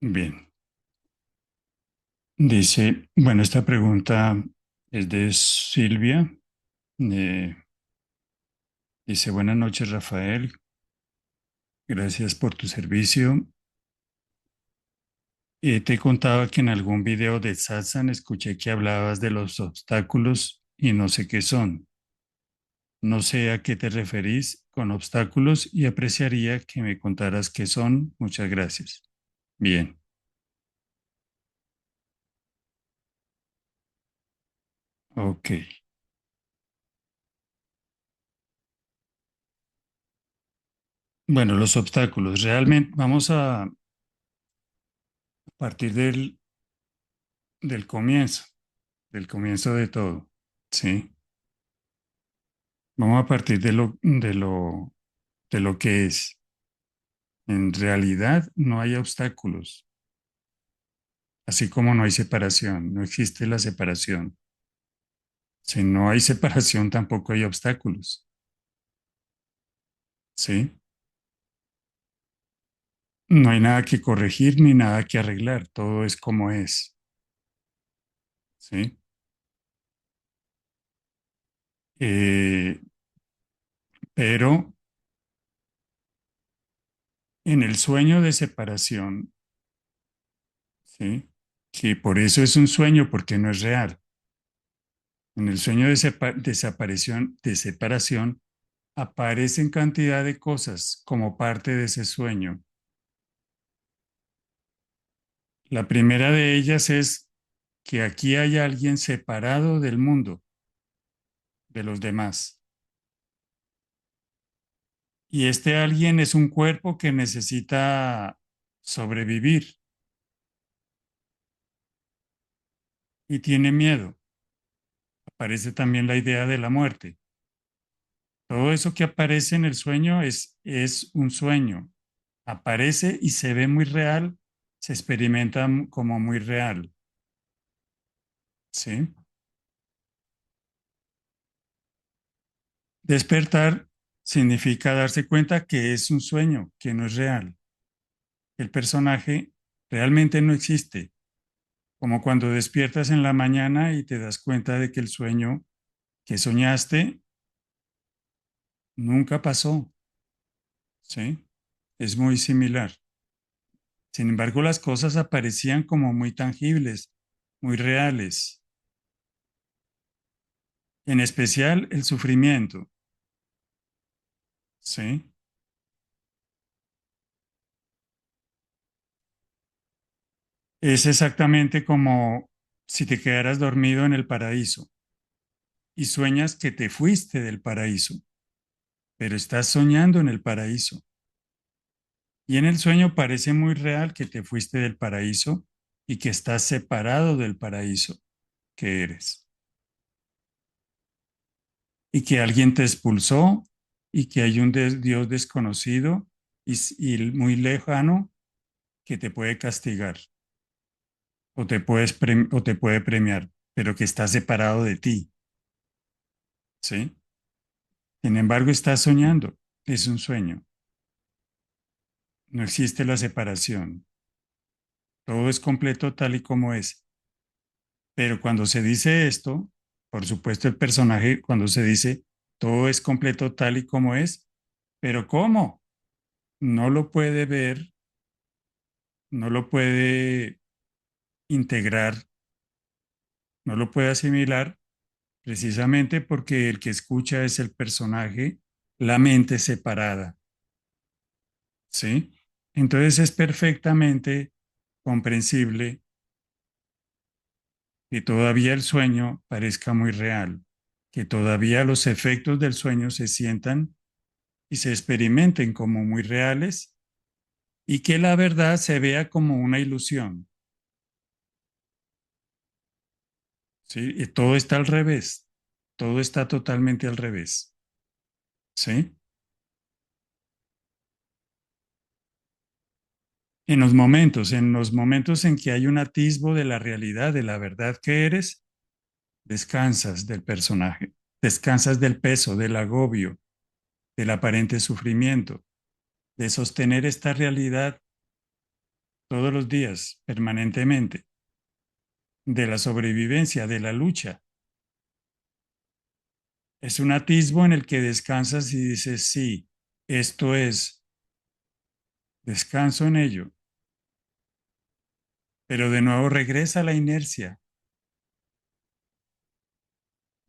Bien, dice, bueno, esta pregunta es de Silvia. eh, Dice, buenas noches, Rafael, gracias por tu servicio. Te he contado que en algún video de Satsang escuché que hablabas de los obstáculos y no sé qué son. No sé a qué te referís con obstáculos y apreciaría que me contaras qué son. Muchas gracias. Bien, ok. Bueno, los obstáculos. Realmente vamos a partir del comienzo. Del comienzo de todo, ¿sí? Vamos a partir de lo que es. En realidad no hay obstáculos, así como no hay separación, no existe la separación. Si no hay separación, tampoco hay obstáculos, ¿sí? No hay nada que corregir ni nada que arreglar, todo es como es, ¿sí? Eh, pero en el sueño de separación, ¿sí? Que por eso es un sueño, porque no es real. En el sueño de separación aparecen cantidad de cosas como parte de ese sueño. La primera de ellas es que aquí hay alguien separado del mundo, de los demás. Y este alguien es un cuerpo que necesita sobrevivir y tiene miedo. Aparece también la idea de la muerte. Todo eso que aparece en el sueño es un sueño. Aparece y se ve muy real, se experimenta como muy real. ¿Sí? Despertar significa darse cuenta que es un sueño, que no es real. El personaje realmente no existe, como cuando despiertas en la mañana y te das cuenta de que el sueño que soñaste nunca pasó, ¿sí? Es muy similar. Sin embargo, las cosas aparecían como muy tangibles, muy reales, en especial el sufrimiento, ¿sí? Es exactamente como si te quedaras dormido en el paraíso y sueñas que te fuiste del paraíso, pero estás soñando en el paraíso. Y en el sueño parece muy real que te fuiste del paraíso y que estás separado del paraíso que eres. Y que alguien te expulsó y que hay un Dios desconocido y muy lejano que te puede castigar o te puede premiar, pero que está separado de ti, ¿sí? Sin embargo, estás soñando, es un sueño, no existe la separación, todo es completo tal y como es. Pero cuando se dice esto, por supuesto el personaje, cuando se dice todo es completo tal y como es, pero ¿cómo? No lo puede ver, no lo puede integrar, no lo puede asimilar, precisamente porque el que escucha es el personaje, la mente separada, ¿sí? Entonces es perfectamente comprensible que todavía el sueño parezca muy real, que todavía los efectos del sueño se sientan y se experimenten como muy reales y que la verdad se vea como una ilusión, ¿sí? Y todo está al revés, todo está totalmente al revés, ¿sí? En los momentos en que hay un atisbo de la realidad, de la verdad que eres, descansas del personaje, descansas del peso, del agobio, del aparente sufrimiento, de sostener esta realidad todos los días, permanentemente, de la sobrevivencia, de la lucha. Es un atisbo en el que descansas y dices, sí, esto es, descanso en ello, pero de nuevo regresa a la inercia.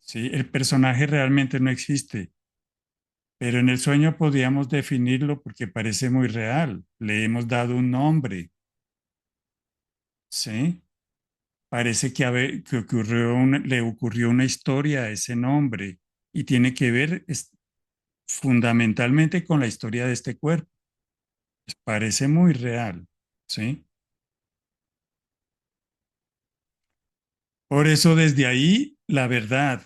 ¿Sí? El personaje realmente no existe, pero en el sueño podíamos definirlo porque parece muy real. Le hemos dado un nombre, ¿sí? Parece que le ocurrió una historia a ese nombre y tiene que ver fundamentalmente con la historia de este cuerpo. Parece muy real, ¿sí? Por eso desde ahí la verdad,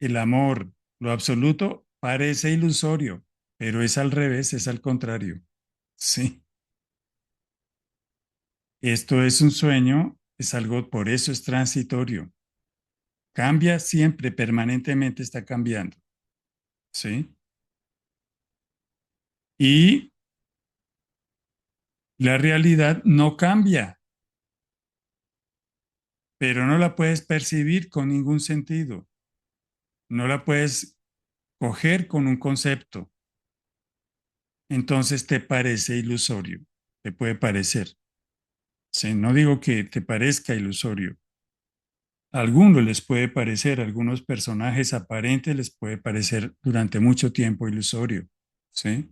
el amor, lo absoluto parece ilusorio, pero es al revés, es al contrario, ¿sí? Esto es un sueño, es algo, por eso es transitorio. Cambia siempre, permanentemente está cambiando, ¿sí? Y la realidad no cambia, pero no la puedes percibir con ningún sentido. No la puedes coger con un concepto. Entonces te parece ilusorio, te puede parecer. Sí, no digo que te parezca ilusorio. A algunos les puede parecer, a algunos personajes aparentes les puede parecer durante mucho tiempo ilusorio. ¿Sí?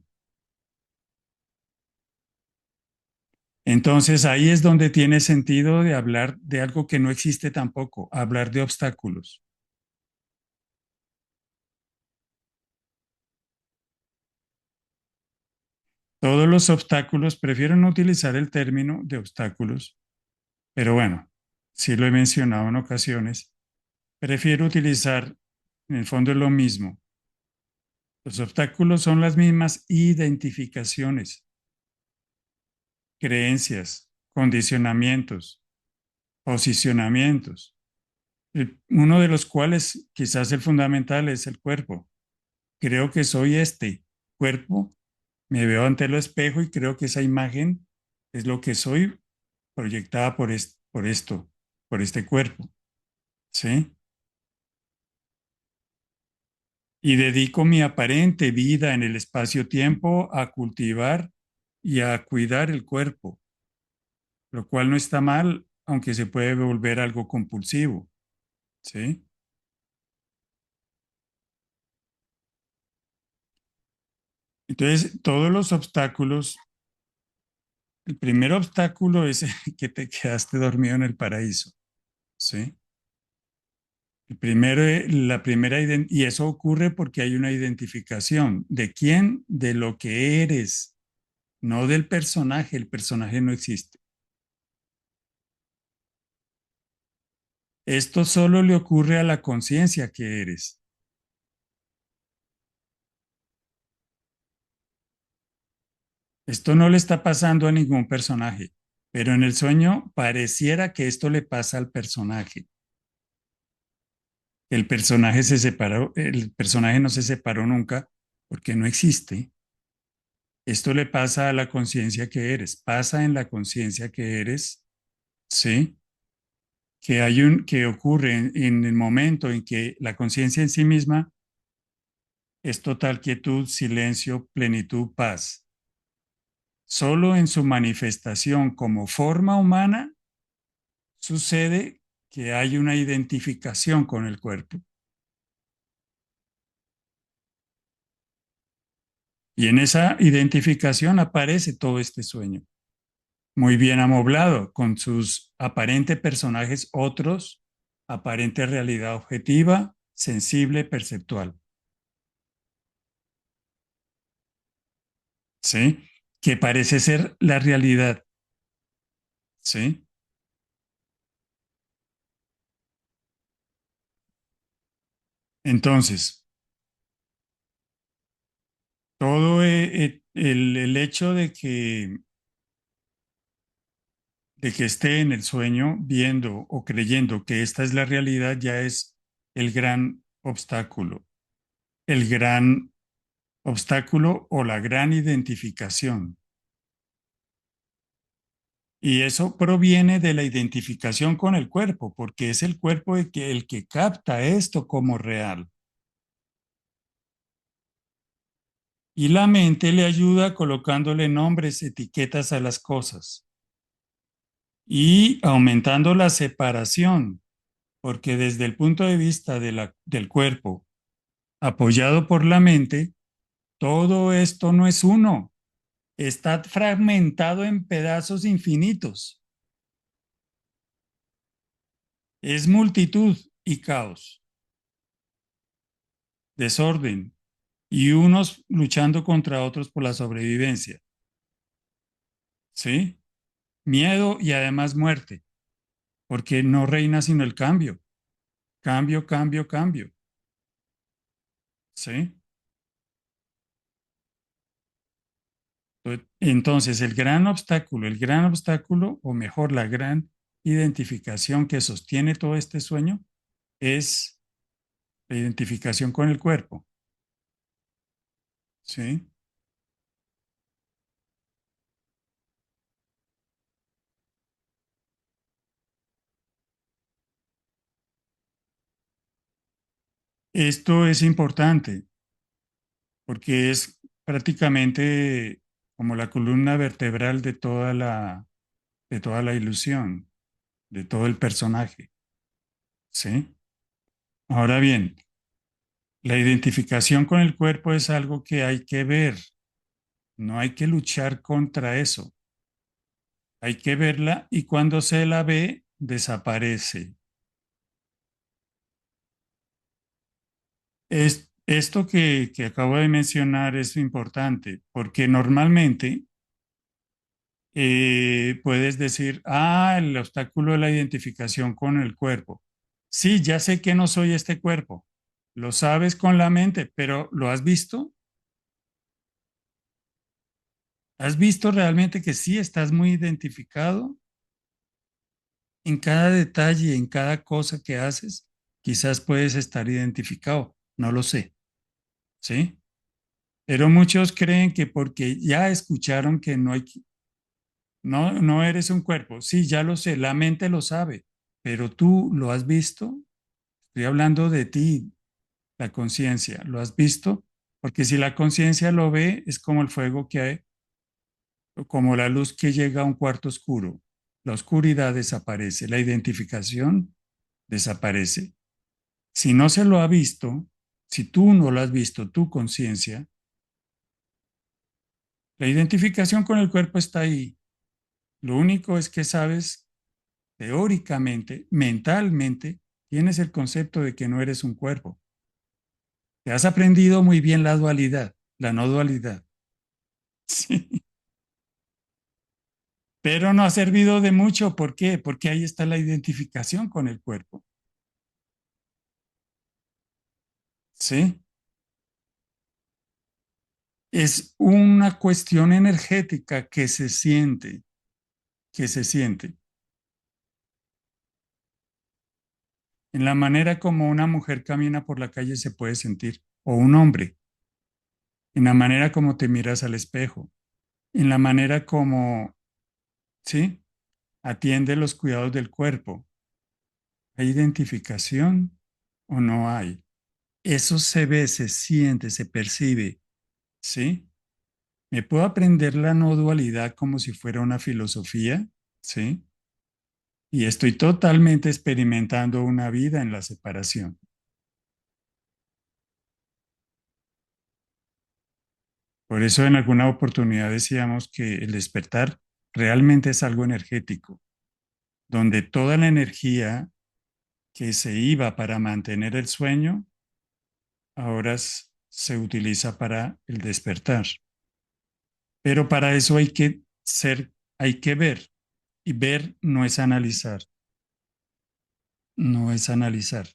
Entonces ahí es donde tiene sentido de hablar de algo que no existe tampoco, hablar de obstáculos. Todos los obstáculos, prefiero no utilizar el término de obstáculos, pero bueno, sí lo he mencionado en ocasiones. Prefiero utilizar, en el fondo es lo mismo. Los obstáculos son las mismas identificaciones, creencias, condicionamientos, posicionamientos, uno de los cuales quizás el fundamental es el cuerpo. Creo que soy este cuerpo, me veo ante el espejo y creo que esa imagen es lo que soy proyectada por esto, por este cuerpo, ¿sí? Y dedico mi aparente vida en el espacio-tiempo a cultivar y a cuidar el cuerpo, lo cual no está mal, aunque se puede volver algo compulsivo, ¿sí? Entonces, todos los obstáculos, el primer obstáculo es que te quedaste dormido en el paraíso, ¿sí? El primero, y eso ocurre porque hay una identificación. ¿De quién? De lo que eres, no del personaje. El personaje no existe. Esto solo le ocurre a la conciencia que eres. Esto no le está pasando a ningún personaje, pero en el sueño pareciera que esto le pasa al personaje. El personaje se separó, el personaje no se separó nunca porque no existe. Esto le pasa a la conciencia que eres, pasa en la conciencia que eres, ¿sí? Que ocurre en el momento en que la conciencia en sí misma es total quietud, silencio, plenitud, paz. Solo en su manifestación como forma humana sucede que hay una identificación con el cuerpo. Y en esa identificación aparece todo este sueño, muy bien amoblado, con sus aparentes personajes otros, aparente realidad objetiva, sensible, perceptual. ¿Sí? Que parece ser la realidad. ¿Sí? Entonces, todo el hecho de que esté en el sueño viendo o creyendo que esta es la realidad ya es el gran obstáculo, el gran obstáculo o la gran identificación. Y eso proviene de la identificación con el cuerpo, porque es el cuerpo el que capta esto como real. Y la mente le ayuda colocándole nombres, etiquetas a las cosas y aumentando la separación, porque desde el punto de vista del cuerpo, apoyado por la mente, todo esto no es uno, está fragmentado en pedazos infinitos, es multitud y caos, desorden, y unos luchando contra otros por la sobrevivencia, ¿sí? Miedo y además muerte, porque no reina sino el cambio, cambio, cambio, cambio, ¿sí? Entonces, el gran obstáculo, o mejor, la gran identificación que sostiene todo este sueño es la identificación con el cuerpo, ¿sí? Esto es importante porque es prácticamente como la columna vertebral de toda la ilusión, de todo el personaje, ¿sí? Ahora bien, la identificación con el cuerpo es algo que hay que ver, no hay que luchar contra eso, hay que verla y cuando se la ve, desaparece. Esto que acabo de mencionar es importante porque normalmente puedes decir, el obstáculo de la identificación con el cuerpo. Sí, ya sé que no soy este cuerpo. Lo sabes con la mente, pero ¿lo has visto? ¿Has visto realmente que sí estás muy identificado en cada detalle, en cada cosa que haces? Quizás puedes estar identificado, no lo sé, ¿sí? Pero muchos creen que porque ya escucharon que no, no eres un cuerpo. Sí, ya lo sé, la mente lo sabe, pero tú lo has visto. Estoy hablando de ti, la conciencia. ¿Lo has visto? Porque si la conciencia lo ve, es como el fuego que hay, como la luz que llega a un cuarto oscuro. La oscuridad desaparece, la identificación desaparece. Si no se lo ha visto, si tú no lo has visto, tu conciencia, la identificación con el cuerpo está ahí. Lo único es que sabes teóricamente, mentalmente, tienes el concepto de que no eres un cuerpo. Te has aprendido muy bien la dualidad, la no dualidad. Sí. Pero no ha servido de mucho. ¿Por qué? Porque ahí está la identificación con el cuerpo. ¿Sí? Es una cuestión energética que se siente en la manera como una mujer camina por la calle se puede sentir, o un hombre, en la manera como te miras al espejo, en la manera como, ¿sí? Atiende los cuidados del cuerpo. ¿Hay identificación o no hay? Eso se ve, se siente, se percibe, ¿sí? Me puedo aprender la no dualidad como si fuera una filosofía, ¿sí? Y estoy totalmente experimentando una vida en la separación. Por eso en alguna oportunidad decíamos que el despertar realmente es algo energético, donde toda la energía que se iba para mantener el sueño, ahora se utiliza para el despertar. Pero para eso hay que ver. Y ver no es analizar, no es analizar.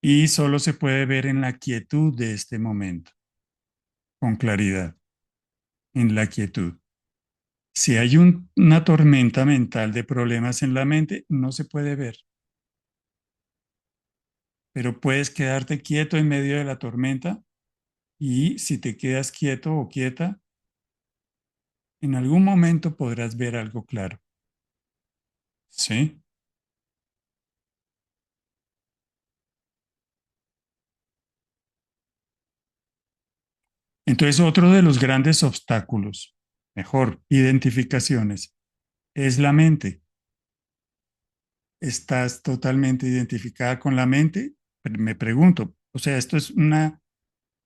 Y solo se puede ver en la quietud de este momento, con claridad, en la quietud. Si hay una tormenta mental de problemas en la mente, no se puede ver, pero puedes quedarte quieto en medio de la tormenta y si te quedas quieto o quieta, En algún momento podrás ver algo claro. ¿Sí? Entonces, otro de los grandes obstáculos, mejor, identificaciones, es la mente. ¿Estás totalmente identificada con la mente? Me pregunto. O sea, esto es una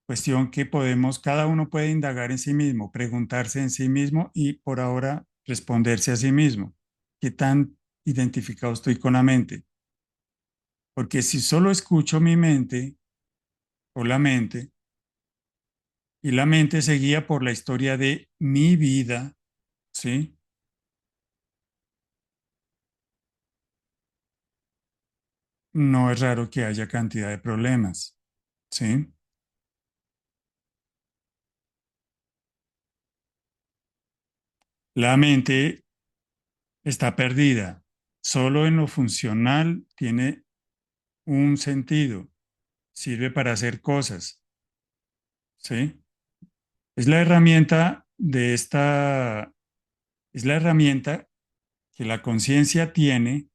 cuestión que podemos, cada uno puede indagar en sí mismo, preguntarse en sí mismo y por ahora responderse a sí mismo. ¿Qué tan identificado estoy con la mente? Porque si solo escucho mi mente o la mente y la mente se guía por la historia de mi vida, ¿sí? No es raro que haya cantidad de problemas, ¿sí? La mente está perdida. Solo en lo funcional tiene un sentido. Sirve para hacer cosas, ¿sí? Es la herramienta de esta, es la herramienta que la conciencia tiene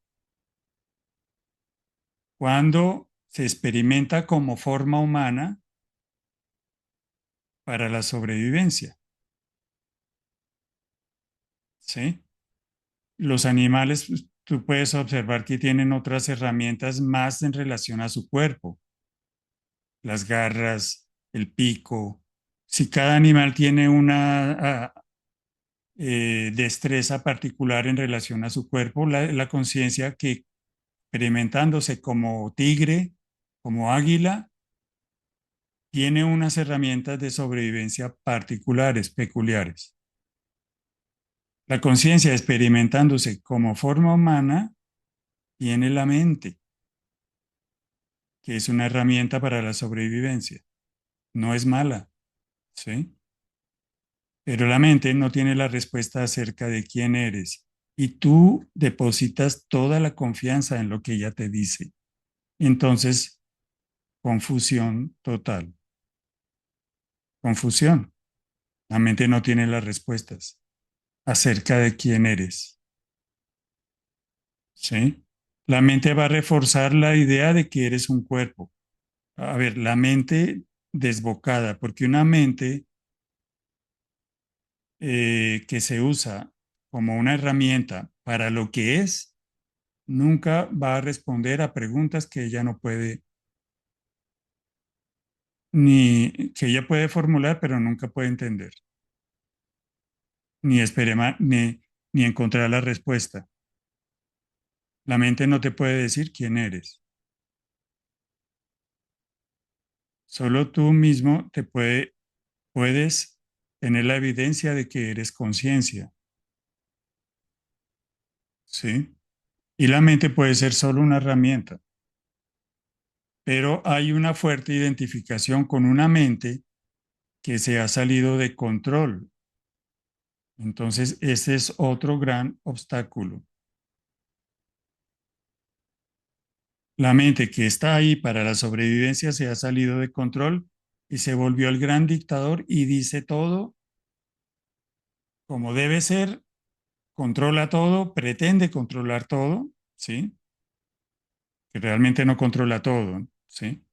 cuando se experimenta como forma humana para la sobrevivencia, ¿sí? Los animales, pues, tú puedes observar que tienen otras herramientas más en relación a su cuerpo, las garras, el pico. Si cada animal tiene una destreza particular en relación a su cuerpo, la conciencia que experimentándose como tigre, como águila, tiene unas herramientas de sobrevivencia particulares, peculiares. La conciencia experimentándose como forma humana tiene la mente, que es una herramienta para la sobrevivencia. No es mala, ¿sí? Pero la mente no tiene la respuesta acerca de quién eres y tú depositas toda la confianza en lo que ella te dice. Entonces, confusión total, confusión. La mente no tiene las respuestas acerca de quién eres, ¿sí? La mente va a reforzar la idea de que eres un cuerpo. A ver, la mente desbocada, porque una mente que se usa como una herramienta para lo que es, nunca va a responder a preguntas que ella no puede, ni que ella puede formular, pero nunca puede entender, ni encontrar la respuesta. La mente no te puede decir quién eres. Solo tú mismo puedes tener la evidencia de que eres conciencia, ¿sí? Y la mente puede ser solo una herramienta, pero hay una fuerte identificación con una mente que se ha salido de control. Entonces, ese es otro gran obstáculo. La mente que está ahí para la sobrevivencia se ha salido de control y se volvió el gran dictador y dice todo como debe ser, controla todo, pretende controlar todo, ¿sí? Que realmente no controla todo, ¿sí?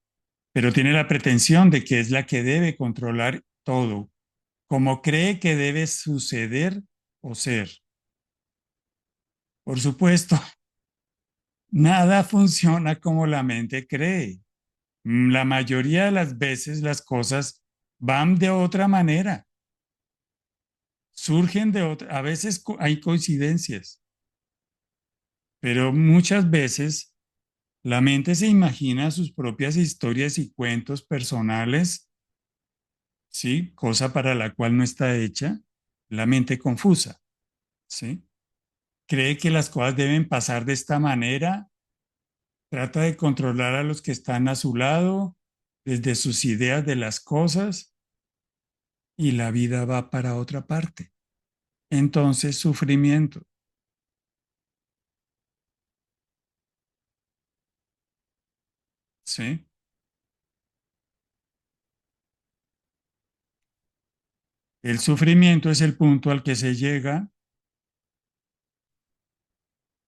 Pero tiene la pretensión de que es la que debe controlar todo, como cree que debe suceder o ser. Por supuesto, nada funciona como la mente cree. La mayoría de las veces las cosas van de otra manera, surgen de otra, a veces hay coincidencias, pero muchas veces la mente se imagina sus propias historias y cuentos personales, ¿sí? Cosa para la cual no está hecha, la mente confusa, ¿sí? Cree que las cosas deben pasar de esta manera, trata de controlar a los que están a su lado desde sus ideas de las cosas y la vida va para otra parte. Entonces, sufrimiento, ¿sí? El sufrimiento es el punto al que se llega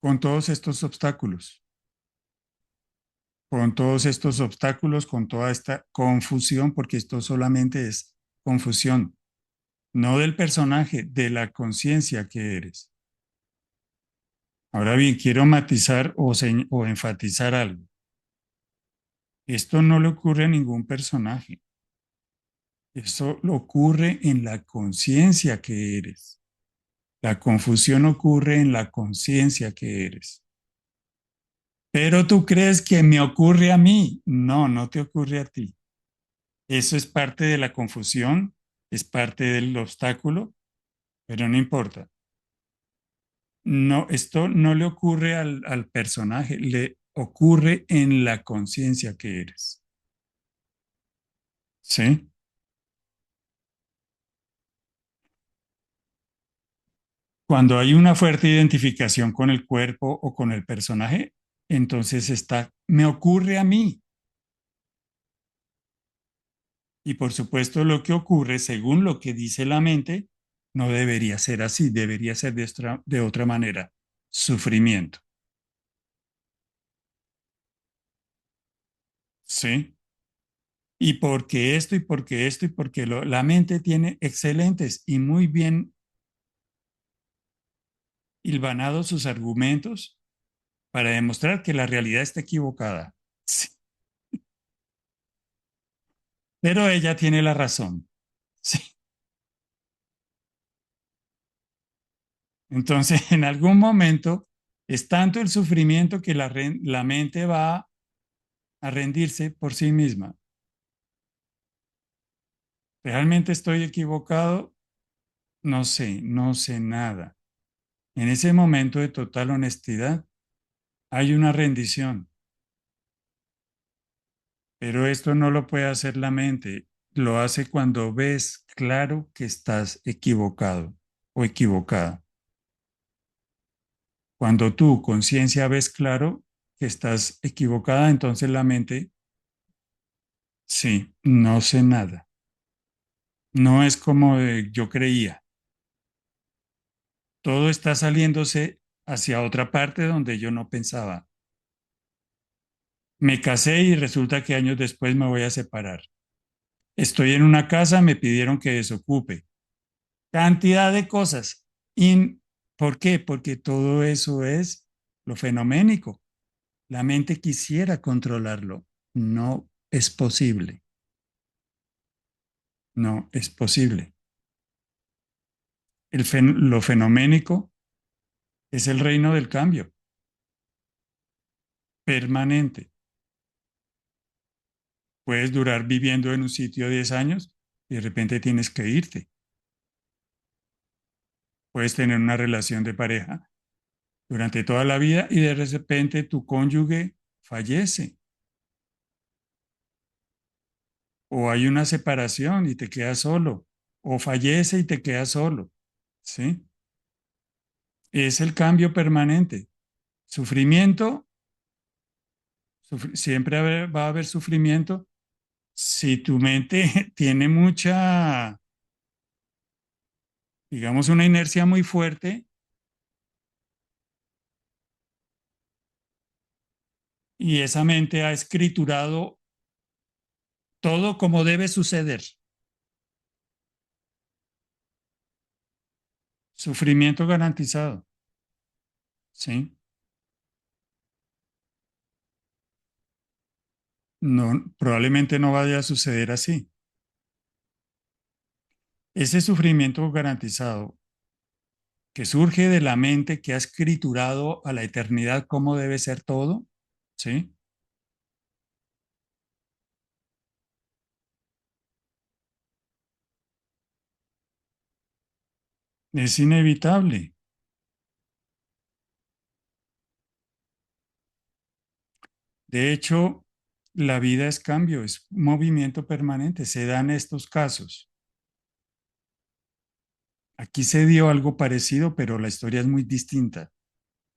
con todos estos obstáculos, con todos estos obstáculos, con toda esta confusión, porque esto solamente es confusión, no del personaje, de la conciencia que eres. Ahora bien, quiero matizar o enfatizar algo. Esto no le ocurre a ningún personaje. Esto ocurre en la conciencia que eres. La confusión ocurre en la conciencia que eres. Pero tú crees que me ocurre a mí. No, no te ocurre a ti. Eso es parte de la confusión, es parte del obstáculo, pero no importa. No, esto no le ocurre al personaje, le ocurre en la conciencia que eres. ¿Sí? Cuando hay una fuerte identificación con el cuerpo o con el personaje, entonces me ocurre a mí. Y por supuesto, lo que ocurre, según lo que dice la mente, no debería ser así, debería ser de otra manera. Sufrimiento. ¿Sí? Y porque esto, y porque esto, y porque la mente tiene excelentes y muy bien hilvanados sus argumentos para demostrar que la realidad está equivocada. Sí, pero ella tiene la razón. Sí. Entonces, en algún momento es tanto el sufrimiento que la mente va a rendirse por sí misma. ¿Realmente estoy equivocado? No sé, no sé nada. En ese momento de total honestidad hay una rendición, pero esto no lo puede hacer la mente. Lo hace cuando ves claro que estás equivocado o equivocada. Cuando tú, conciencia, ves claro que estás equivocada, entonces la mente, sí, no sé nada. No es como yo creía. Todo está saliéndose hacia otra parte donde yo no pensaba. Me casé y resulta que años después me voy a separar. Estoy en una casa, me pidieron que desocupe. Cantidad de cosas. ¿Y por qué? Porque todo eso es lo fenoménico. La mente quisiera controlarlo. No es posible. No es posible. Lo fenoménico es el reino del cambio, permanente. Puedes durar viviendo en un sitio 10 años y de repente tienes que irte. Puedes tener una relación de pareja durante toda la vida y de repente tu cónyuge fallece o hay una separación y te quedas solo o fallece y te quedas solo, ¿sí? Es el cambio permanente. Sufrimiento, siempre va a haber sufrimiento si tu mente tiene mucha, digamos, una inercia muy fuerte y esa mente ha escriturado todo como debe suceder. Sufrimiento garantizado, ¿sí? No, probablemente no vaya a suceder así. Ese sufrimiento garantizado que surge de la mente que ha escriturado a la eternidad cómo debe ser todo, ¿sí? Es inevitable. De hecho, la vida es cambio, es movimiento permanente. Se dan estos casos. Aquí se dio algo parecido, pero la historia es muy distinta.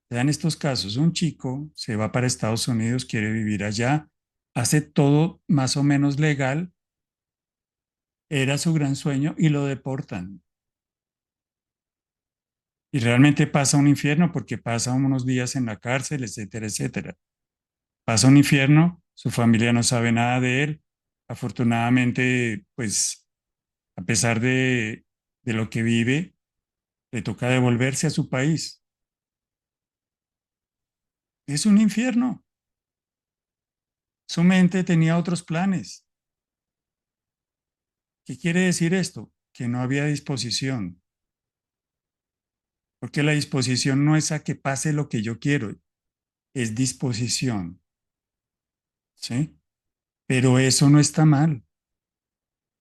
Se dan estos casos. Un chico se va para Estados Unidos, quiere vivir allá, hace todo más o menos legal, Era su gran sueño y lo deportan. Y realmente pasa un infierno porque pasa unos días en la cárcel, etcétera, etcétera. Pasa un infierno, su familia no sabe nada de él. Afortunadamente, pues a pesar de lo que vive, le toca devolverse a su país. Es un infierno. Su mente tenía otros planes. ¿Qué quiere decir esto? Que no había disposición, porque la disposición no es a que pase lo que yo quiero, es disposición, ¿sí? Pero eso no está mal,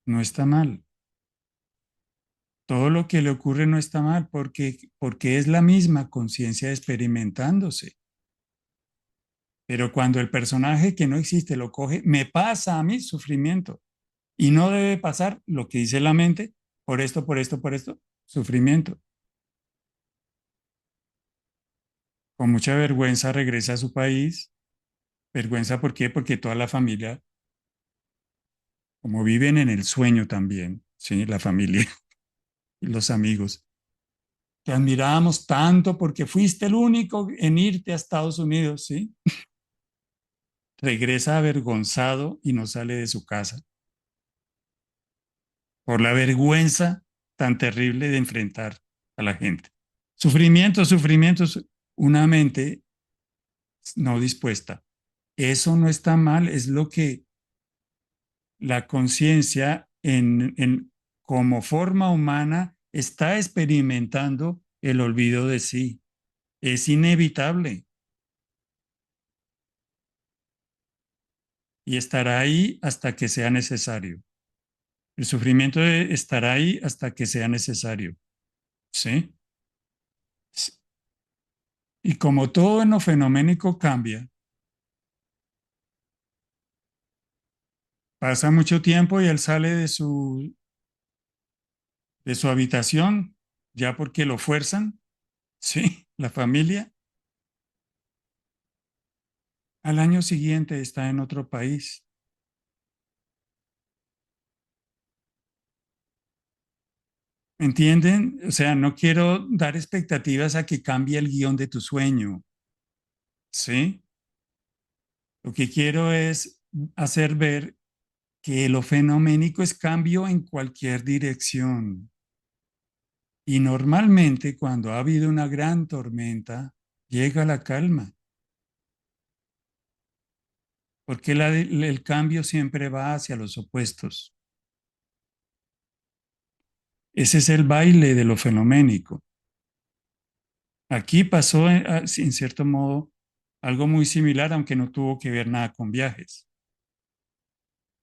no está mal. Todo lo que le ocurre no está mal porque es la misma conciencia experimentándose. Pero cuando el personaje que no existe lo coge, me pasa a mí sufrimiento. Y no debe pasar lo que dice la mente, por esto, sufrimiento. Con mucha vergüenza regresa a su país. Vergüenza, ¿por qué? Porque toda la familia, como viven en el sueño también, ¿sí? La familia y los amigos, te admirábamos tanto porque fuiste el único en irte a Estados Unidos, ¿sí? Regresa avergonzado y no sale de su casa por la vergüenza tan terrible de enfrentar a la gente. Sufrimientos, sufrimientos, una mente no dispuesta. Eso no está mal, es lo que la conciencia como forma humana está experimentando el olvido de sí. Es inevitable y estará ahí hasta que sea necesario. El sufrimiento estará ahí hasta que sea necesario. ¿Sí? Y como todo en lo fenoménico cambia, pasa mucho tiempo y él sale de su habitación ya porque lo fuerzan, ¿sí? La familia. Al año siguiente está en otro país. ¿Me entienden? O sea, no quiero dar expectativas a que cambie el guión de tu sueño, ¿sí? Lo que quiero es hacer ver que lo fenoménico es cambio en cualquier dirección. Y normalmente cuando ha habido una gran tormenta, llega la calma, porque el cambio siempre va hacia los opuestos. Ese es el baile de lo fenoménico. Aquí pasó, en cierto modo, algo muy similar, aunque no tuvo que ver nada con viajes.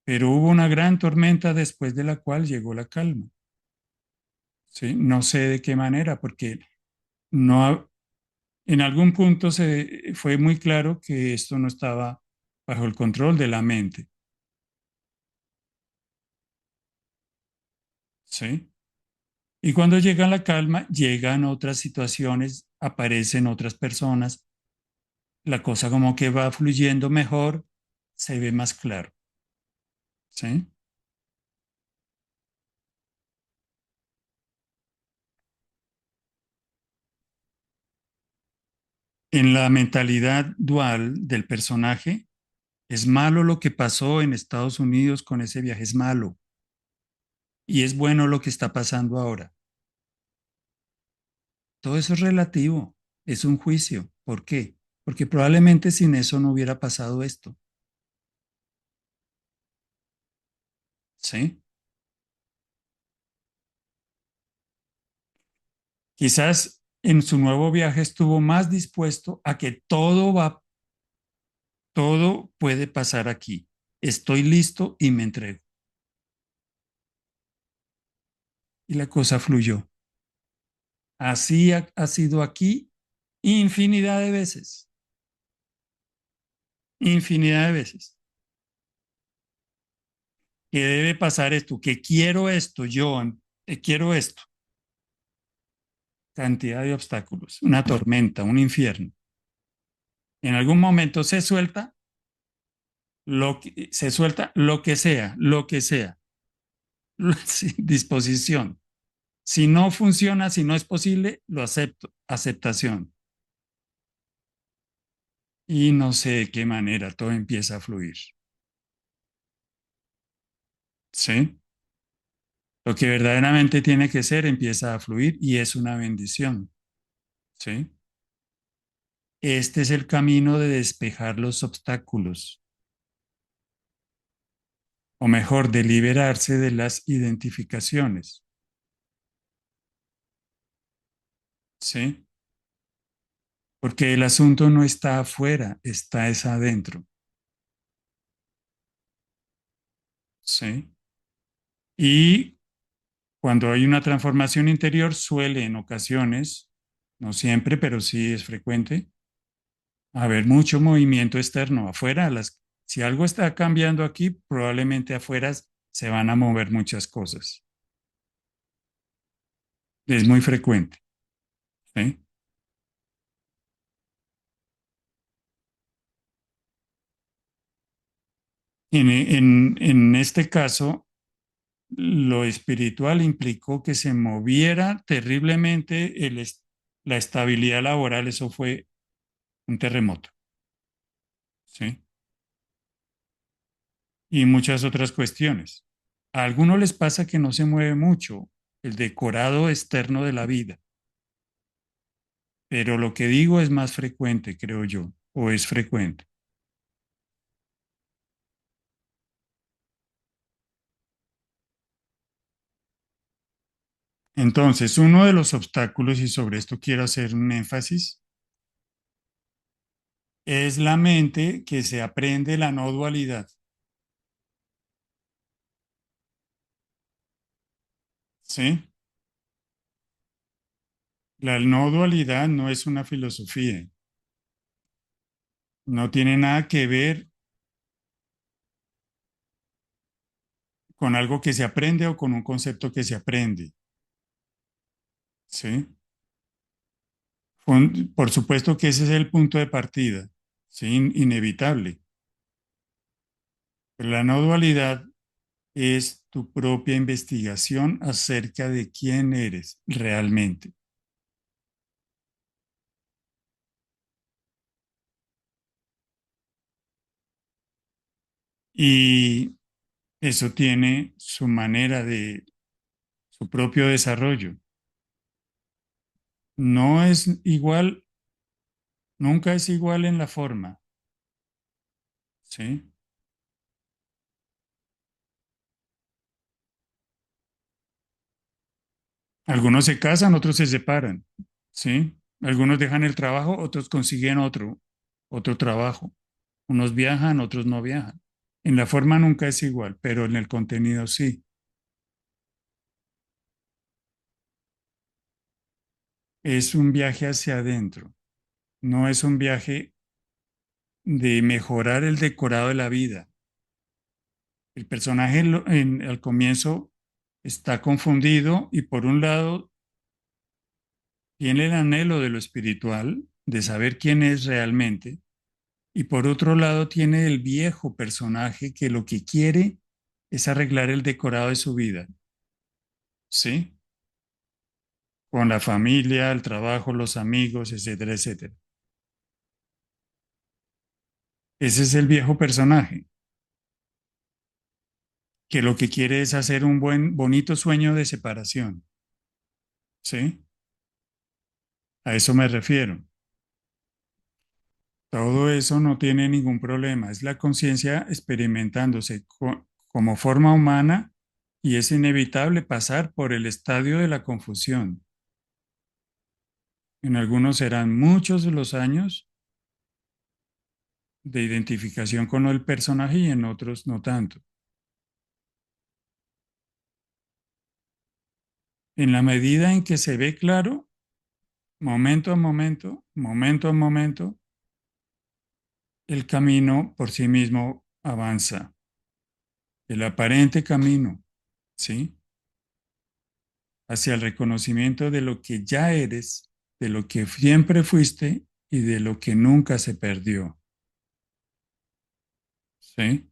Pero hubo una gran tormenta después de la cual llegó la calma. ¿Sí? No sé de qué manera, porque no, en algún punto fue muy claro que esto no estaba bajo el control de la mente. ¿Sí? Y cuando llega la calma, llegan otras situaciones, aparecen otras personas, la cosa como que va fluyendo mejor, se ve más claro. ¿Sí? En la mentalidad dual del personaje, es malo lo que pasó en Estados Unidos con ese viaje, es malo. Y es bueno lo que está pasando ahora. Todo eso es relativo, es un juicio. ¿Por qué? Porque probablemente sin eso no hubiera pasado esto. ¿Sí? Quizás en su nuevo viaje estuvo más dispuesto a que todo puede pasar aquí. Estoy listo y me entrego. Y la cosa fluyó. Así ha sido aquí infinidad de veces, infinidad de veces. Que debe pasar esto, que quiero esto, yo quiero esto. Cantidad de obstáculos, una tormenta, un infierno. En algún momento se suelta lo que sea, lo que sea. Sí, disposición. Si no funciona, si no es posible, lo acepto, aceptación. Y no sé de qué manera todo empieza a fluir. ¿Sí? Lo que verdaderamente tiene que ser empieza a fluir y es una bendición. ¿Sí? Este es el camino de despejar los obstáculos, o mejor, de liberarse de las identificaciones. ¿Sí? Porque el asunto no está afuera, está es adentro. ¿Sí? Y cuando hay una transformación interior, suele en ocasiones, no siempre, pero sí es frecuente, haber mucho movimiento externo afuera. Si algo está cambiando aquí, probablemente afuera se van a mover muchas cosas. Es muy frecuente. ¿Sí? En este caso, lo espiritual implicó que se moviera terriblemente la estabilidad laboral. Eso fue un terremoto. ¿Sí? Y muchas otras cuestiones. A algunos les pasa que no se mueve mucho el decorado externo de la vida, pero lo que digo es más frecuente, creo yo, o es frecuente. Entonces, uno de los obstáculos, y sobre esto quiero hacer un énfasis, es la mente que se aprende la no dualidad. ¿Sí? La no dualidad no es una filosofía, no tiene nada que ver con algo que se aprende o con un concepto que se aprende. ¿Sí? Por supuesto que ese es el punto de partida, ¿sí? Inevitable. Pero la no dualidad es tu propia investigación acerca de quién eres realmente. Y eso tiene su manera de, su propio desarrollo. No es igual, nunca es igual en la forma, ¿sí? Algunos se casan, otros se separan, ¿sí? Algunos dejan el trabajo, otros consiguen otro trabajo. Unos viajan, otros no viajan. En la forma nunca es igual, pero en el contenido sí. Es un viaje hacia adentro, no es un viaje de mejorar el decorado de la vida. El personaje al comienzo está confundido y por un lado tiene el anhelo de lo espiritual, de saber quién es realmente, y por otro lado tiene el viejo personaje que lo que quiere es arreglar el decorado de su vida, ¿sí? Con la familia, el trabajo, los amigos, etcétera, etcétera. Ese es el viejo personaje, que lo que quiere es hacer un bonito sueño de separación, ¿sí? A eso me refiero. Todo eso no tiene ningún problema. Es la conciencia experimentándose como forma humana y es inevitable pasar por el estadio de la confusión. En algunos serán muchos los años de identificación con el personaje y en otros no tanto. En la medida en que se ve claro, momento a momento, momento a momento, el camino por sí mismo avanza. El aparente camino, ¿sí? Hacia el reconocimiento de lo que ya eres, de lo que siempre fuiste y de lo que nunca se perdió, ¿sí?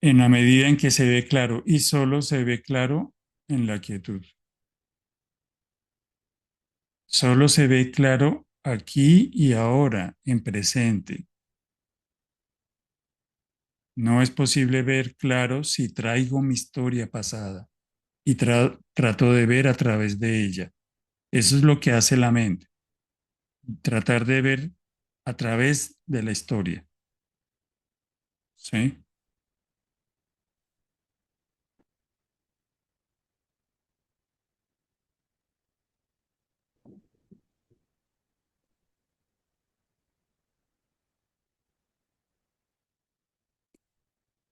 en la medida en que se ve claro y solo se ve claro en la quietud. Solo se ve claro aquí y ahora, en presente. No es posible ver claro si traigo mi historia pasada y trato de ver a través de ella. Eso es lo que hace la mente, tratar de ver a través de la historia. ¿Sí?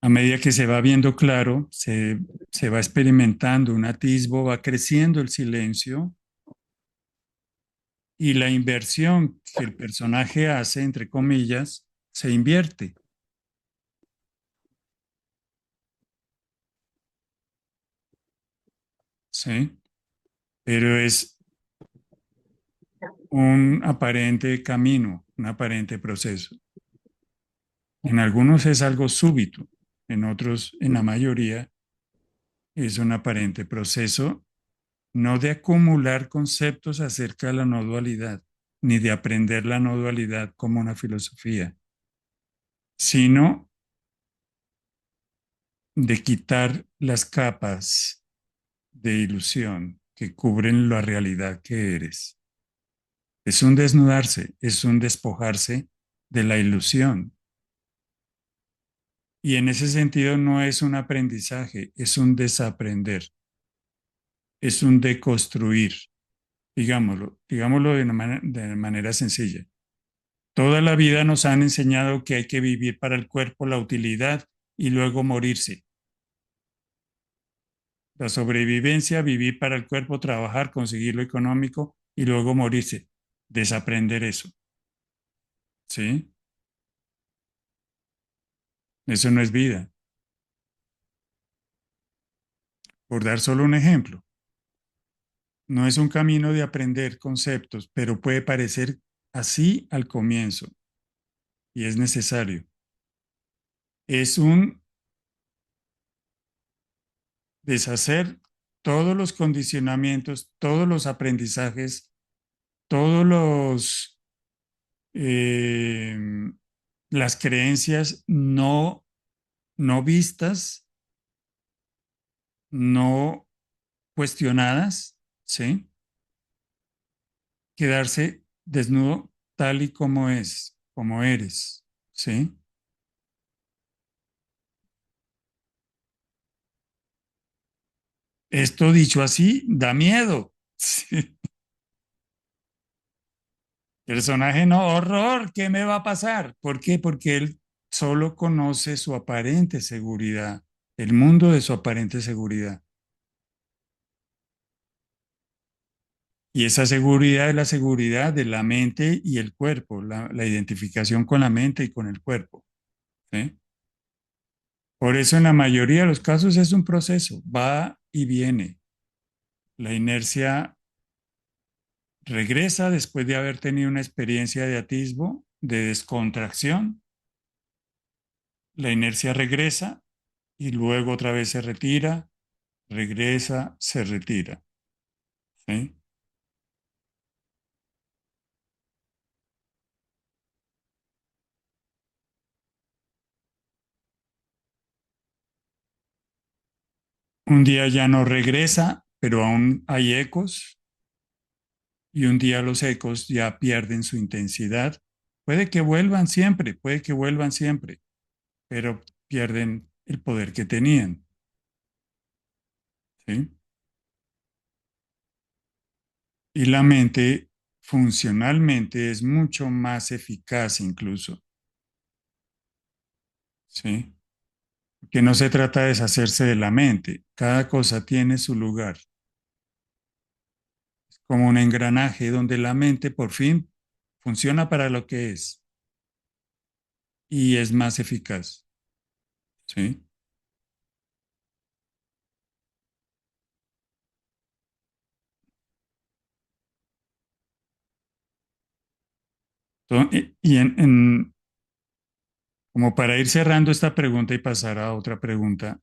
A medida que se va viendo claro, se va experimentando un atisbo, va creciendo el silencio y la inversión que el personaje hace, entre comillas, se invierte. ¿Sí? Pero es un aparente camino, un aparente proceso. En algunos es algo súbito, en otros, en la mayoría, es un aparente proceso no de acumular conceptos acerca de la no dualidad, ni de aprender la no dualidad como una filosofía, sino de quitar las capas de ilusión que cubren la realidad que eres. Es un desnudarse, es un despojarse de la ilusión. Y en ese sentido no es un aprendizaje, es un desaprender, es un deconstruir, digámoslo de manera sencilla. Toda la vida nos han enseñado que hay que vivir para el cuerpo la utilidad y luego morirse. La sobrevivencia, vivir para el cuerpo, trabajar, conseguir lo económico y luego morirse. Desaprender eso. ¿Sí? Eso no es vida. Por dar solo un ejemplo, no es un camino de aprender conceptos, pero puede parecer así al comienzo y es necesario. Es un deshacer todos los condicionamientos, todos los aprendizajes, todos los eh, las creencias no vistas, no cuestionadas, ¿sí? Quedarse desnudo tal y como es, como eres, ¿sí? Esto dicho así da miedo. Sí. Personaje no, horror, ¿qué me va a pasar? ¿Por qué? Porque él solo conoce su aparente seguridad, el mundo de su aparente seguridad. Y esa seguridad es la seguridad de la mente y el cuerpo, la identificación con la mente y con el cuerpo. ¿Sí? Por eso en la mayoría de los casos es un proceso, va y viene. La inercia regresa después de haber tenido una experiencia de atisbo, de descontracción. La inercia regresa y luego otra vez se retira, regresa, se retira. ¿Sí? Un día ya no regresa, pero aún hay ecos y un día los ecos ya pierden su intensidad. Puede que vuelvan siempre, puede que vuelvan siempre, pero pierden el poder que tenían. ¿Sí? Y la mente funcionalmente es mucho más eficaz incluso. ¿Sí? Que no se trata de deshacerse de la mente, cada cosa tiene su lugar, como un engranaje donde la mente por fin funciona para lo que es y es más eficaz. ¿Sí? Y Como para ir cerrando esta pregunta y pasar a otra pregunta,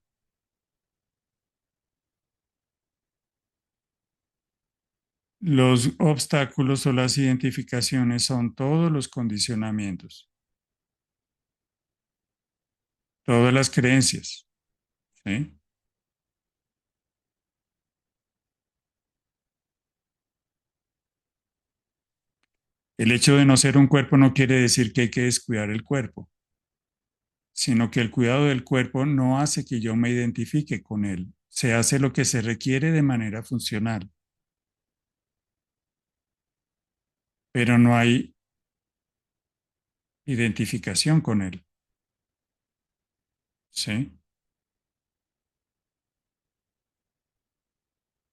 los obstáculos o las identificaciones son todos los condicionamientos, todas las creencias, ¿sí? El hecho de no ser un cuerpo no quiere decir que hay que descuidar el cuerpo, sino que el cuidado del cuerpo no hace que yo me identifique con él. Se hace lo que se requiere de manera funcional, pero no hay identificación con él, ¿sí?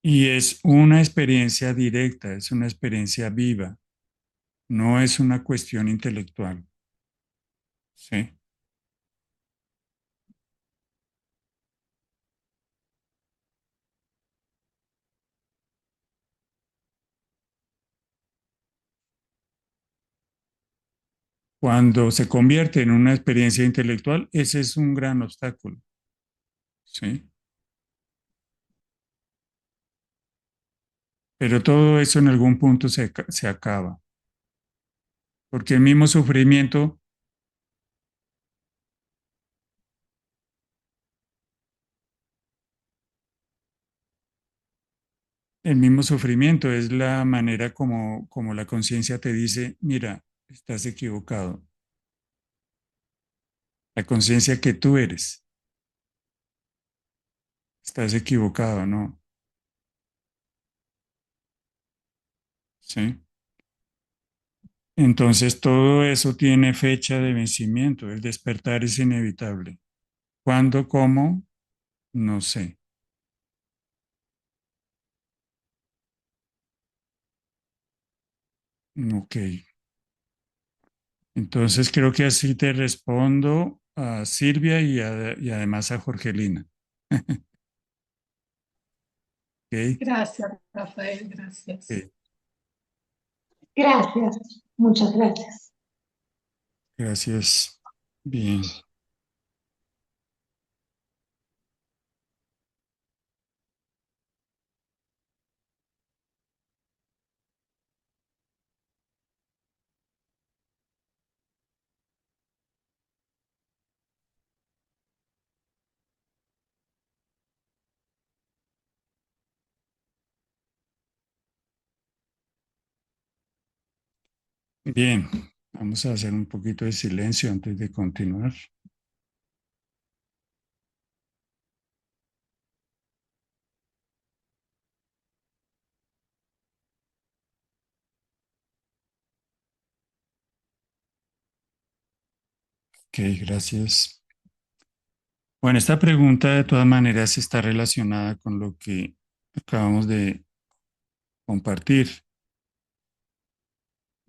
Y es una experiencia directa, es una experiencia viva, no es una cuestión intelectual, ¿sí? Cuando se convierte en una experiencia intelectual, ese es un gran obstáculo, ¿sí? Pero todo eso en algún punto se acaba, porque el mismo sufrimiento es la manera como la conciencia te dice, mira, estás equivocado. La conciencia que tú eres, estás equivocado, ¿no? ¿Sí? Entonces todo eso tiene fecha de vencimiento. El despertar es inevitable. ¿Cuándo, cómo? No sé. Ok. Entonces creo que así te respondo a Silvia y además a Jorgelina. Ok. Gracias, Rafael, gracias. Ok. Gracias, muchas gracias. Gracias. Bien. Bien. Vamos a hacer un poquito de silencio antes de continuar. Ok, gracias. Bueno, esta pregunta de todas maneras está relacionada con lo que acabamos de compartir.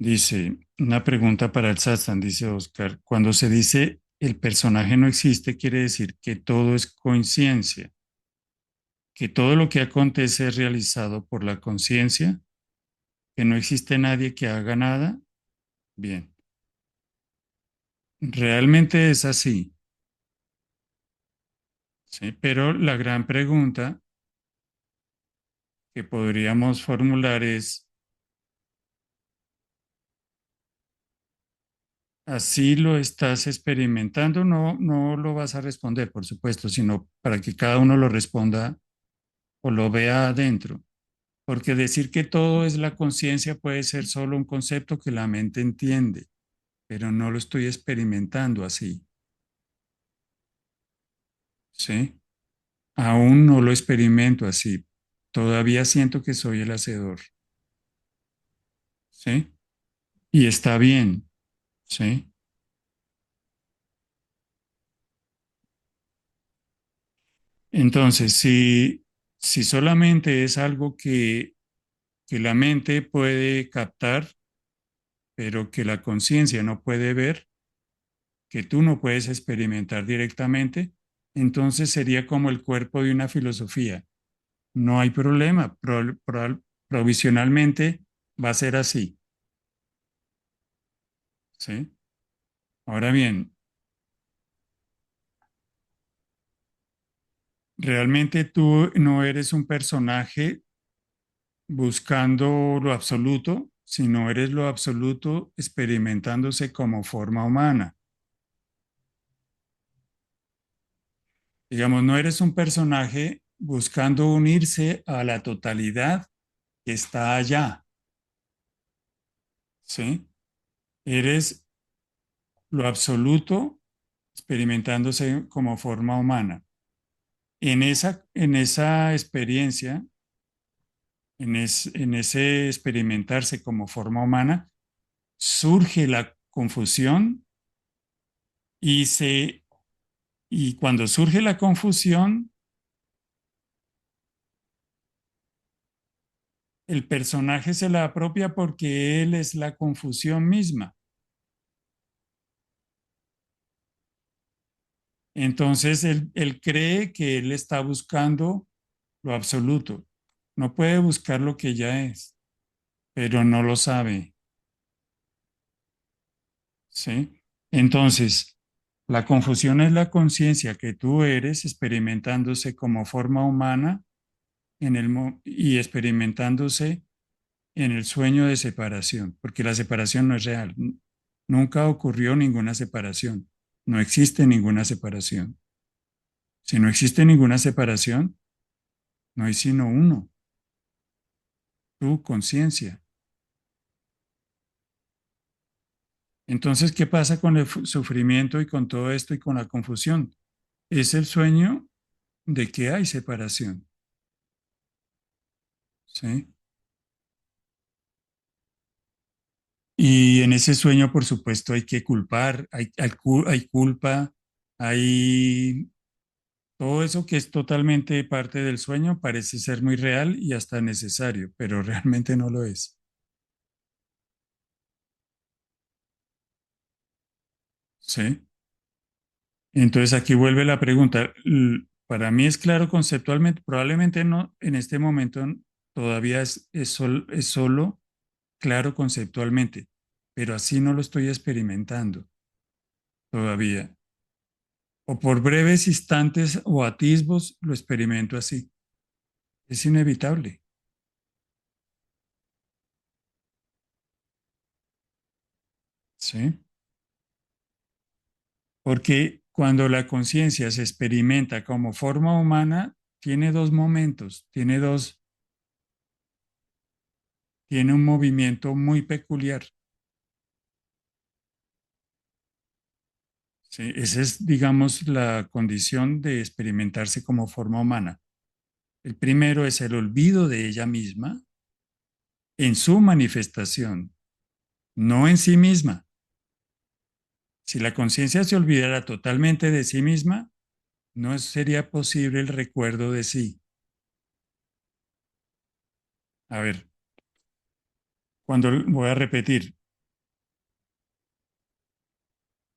Dice, una pregunta para el Satsang, dice Oscar, cuando se dice el personaje no existe, quiere decir que todo es conciencia, que todo lo que acontece es realizado por la conciencia, que no existe nadie que haga nada. Bien, realmente es así, ¿sí? Pero la gran pregunta que podríamos formular es, ¿así lo estás experimentando? No, no lo vas a responder, por supuesto, sino para que cada uno lo responda o lo vea adentro. Porque decir que todo es la conciencia puede ser solo un concepto que la mente entiende, pero no lo estoy experimentando así, ¿sí? Aún no lo experimento así. Todavía siento que soy el hacedor, ¿sí? Y está bien, ¿sí? Entonces, si solamente es algo que la mente puede captar, pero que la conciencia no puede ver, que tú no puedes experimentar directamente, entonces sería como el cuerpo de una filosofía. No hay problema, provisionalmente va a ser así, ¿sí? Ahora bien, Realmente tú no eres un personaje buscando lo absoluto, sino eres lo absoluto experimentándose como forma humana. Digamos, no eres un personaje buscando unirse a la totalidad que está allá, ¿sí? Eres lo absoluto experimentándose como forma humana. En esa experiencia, en ese experimentarse como forma humana, surge la confusión y, y cuando surge la confusión, el personaje se la apropia porque él es la confusión misma. Entonces él cree que él está buscando lo absoluto. No puede buscar lo que ya es, pero no lo sabe, ¿sí? Entonces, la confusión es la conciencia que tú eres experimentándose como forma humana y experimentándose en el sueño de separación, porque la separación no es real. Nunca ocurrió ninguna separación. No existe ninguna separación. Si no existe ninguna separación, no hay sino uno, tu conciencia. Entonces, ¿qué pasa con el sufrimiento y con todo esto y con la confusión? Es el sueño de que hay separación, ¿sí? Y en ese sueño, por supuesto, hay que culpar, hay culpa, hay todo eso que es totalmente parte del sueño, parece ser muy real y hasta necesario, pero realmente no lo es, ¿sí? Entonces aquí vuelve la pregunta. Para mí es claro conceptualmente, probablemente no, en este momento todavía es solo claro conceptualmente, pero así no lo estoy experimentando todavía. O por breves instantes o atisbos lo experimento así. Es inevitable, ¿sí? Porque cuando la conciencia se experimenta como forma humana, tiene dos momentos, tiene un movimiento muy peculiar. ¿Sí? Esa es, digamos, la condición de experimentarse como forma humana. El primero es el olvido de ella misma en su manifestación, no en sí misma. Si la conciencia se olvidara totalmente de sí misma, no sería posible el recuerdo de sí. A ver, cuando voy a repetir,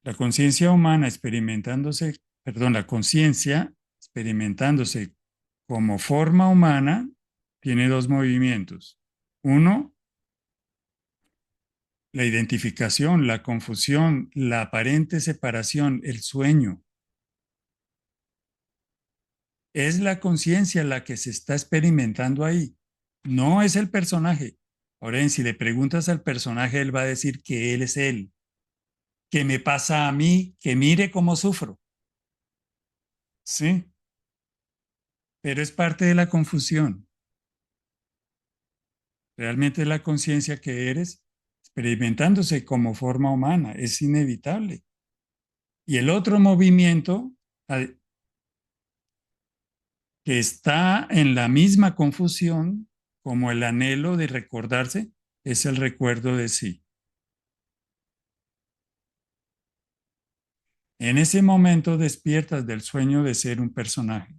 la conciencia humana experimentándose, perdón, la conciencia experimentándose como forma humana tiene dos movimientos. Uno, la identificación, la confusión, la aparente separación, el sueño. Es la conciencia la que se está experimentando ahí. No es el personaje. Ahora bien, si le preguntas al personaje, él va a decir que él es él, que me pasa a mí, que mire cómo sufro. Sí, pero es parte de la confusión. Realmente es la conciencia que eres experimentándose como forma humana. Es inevitable. Y el otro movimiento que está en la misma confusión como el anhelo de recordarse es el recuerdo de sí. En ese momento despiertas del sueño de ser un personaje.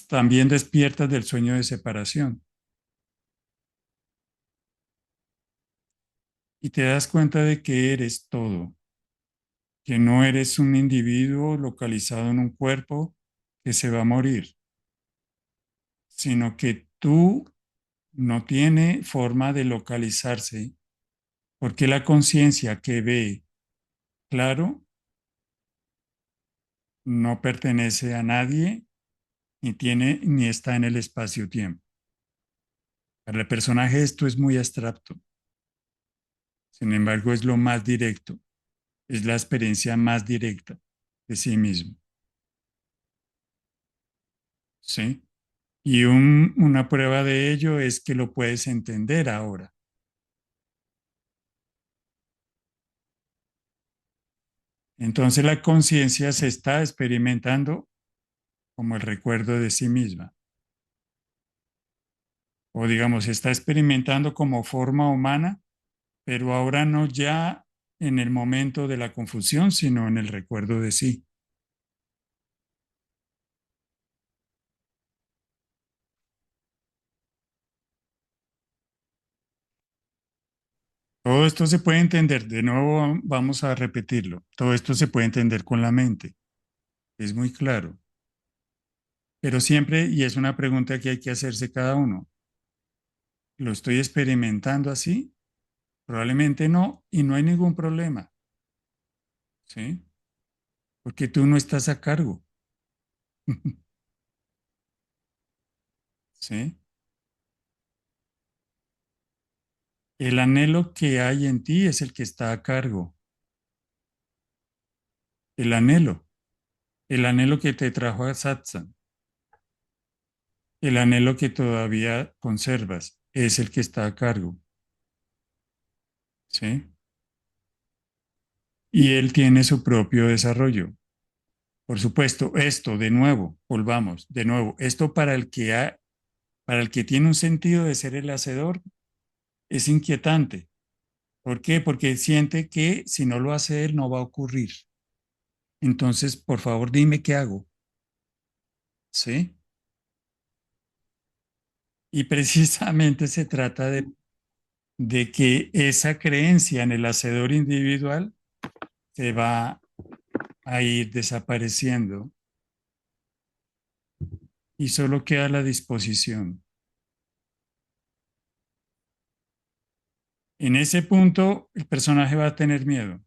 También despiertas del sueño de separación y te das cuenta de que eres todo, que no eres un individuo localizado en un cuerpo que se va a morir, sino que tú no tiene forma de localizarse porque la conciencia que ve claro no pertenece a nadie, ni está en el espacio-tiempo. Para el personaje esto es muy abstracto. Sin embargo, es lo más directo. Es la experiencia más directa de sí mismo. ¿Sí? Y una prueba de ello es que lo puedes entender ahora. Entonces la conciencia se está experimentando como el recuerdo de sí misma. O digamos, se está experimentando como forma humana, pero ahora no ya en el momento de la confusión, sino en el recuerdo de sí. Todo esto se puede entender, de nuevo vamos a repetirlo, todo esto se puede entender con la mente, es muy claro, pero siempre, y es una pregunta que hay que hacerse cada uno, ¿lo estoy experimentando así? Probablemente no, y no hay ningún problema, ¿sí? Porque tú no estás a cargo, ¿sí? El anhelo que hay en ti es el que está a cargo, el anhelo, el anhelo que te trajo a satsang, el anhelo que todavía conservas es el que está a cargo, ¿sí? Y él tiene su propio desarrollo. Por supuesto, esto de nuevo, volvamos, de nuevo, esto para el que tiene un sentido de ser el hacedor es inquietante. ¿Por qué? Porque siente que si no lo hace él no va a ocurrir. Entonces, por favor, dime qué hago. ¿Sí? Y precisamente se trata de que esa creencia en el hacedor individual se va a ir desapareciendo y solo queda la disposición. En ese punto, el personaje va a tener miedo.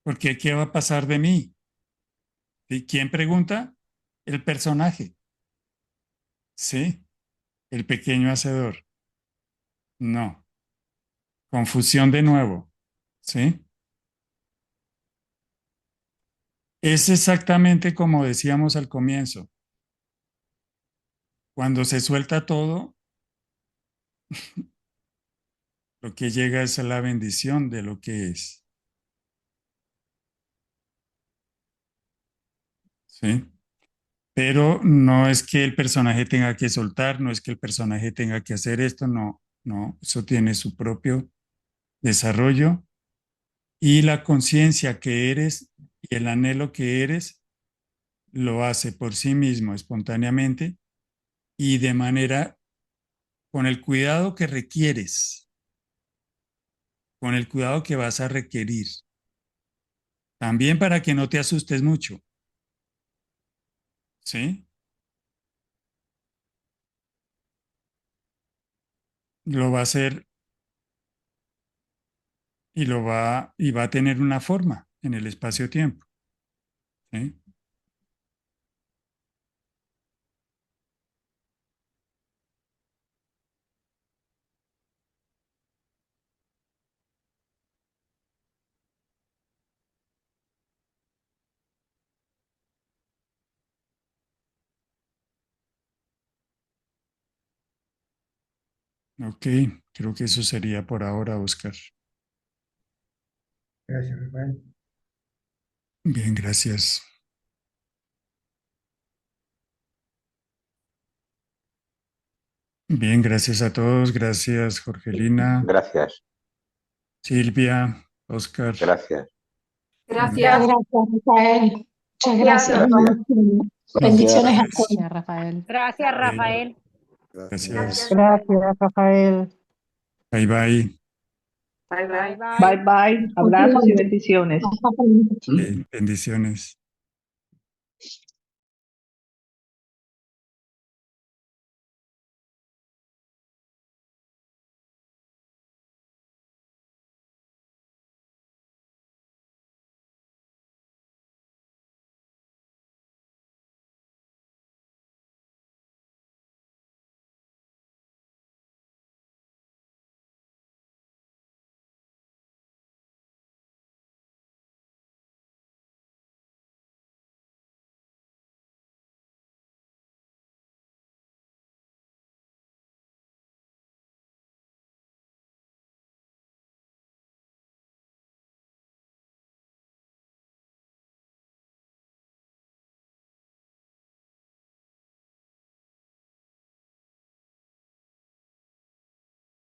Porque ¿qué va a pasar de mí? ¿Y quién pregunta? El personaje. ¿Sí? El pequeño hacedor. No. Confusión de nuevo. ¿Sí? Es exactamente como decíamos al comienzo. Cuando se suelta todo, lo que llega es a la bendición de lo que es. ¿Sí? Pero no es que el personaje tenga que soltar, no es que el personaje tenga que hacer esto, no, no, eso tiene su propio desarrollo y la conciencia que eres y el anhelo que eres lo hace por sí mismo espontáneamente y de manera con el cuidado que requieres, con el cuidado que vas a requerir. También para que no te asustes mucho, ¿sí? Lo va a hacer y va a tener una forma en el espacio-tiempo, ¿sí? Ok, creo que eso sería por ahora, Oscar. Gracias, Rafael. Bien, gracias. Bien, gracias a todos. Gracias, Jorgelina, Gracias, Silvia, Oscar. gracias. Gracias. Gracias, Rafael. Muchas gracias. Gracias. Bendiciones a todos. Gracias, Rafael. Gracias, Rafael. Gracias. Gracias, Rafael. Bye bye. Bye, bye. Bye, bye. Bye bye. Abrazos y bendiciones. Hasta pronto. Bendiciones.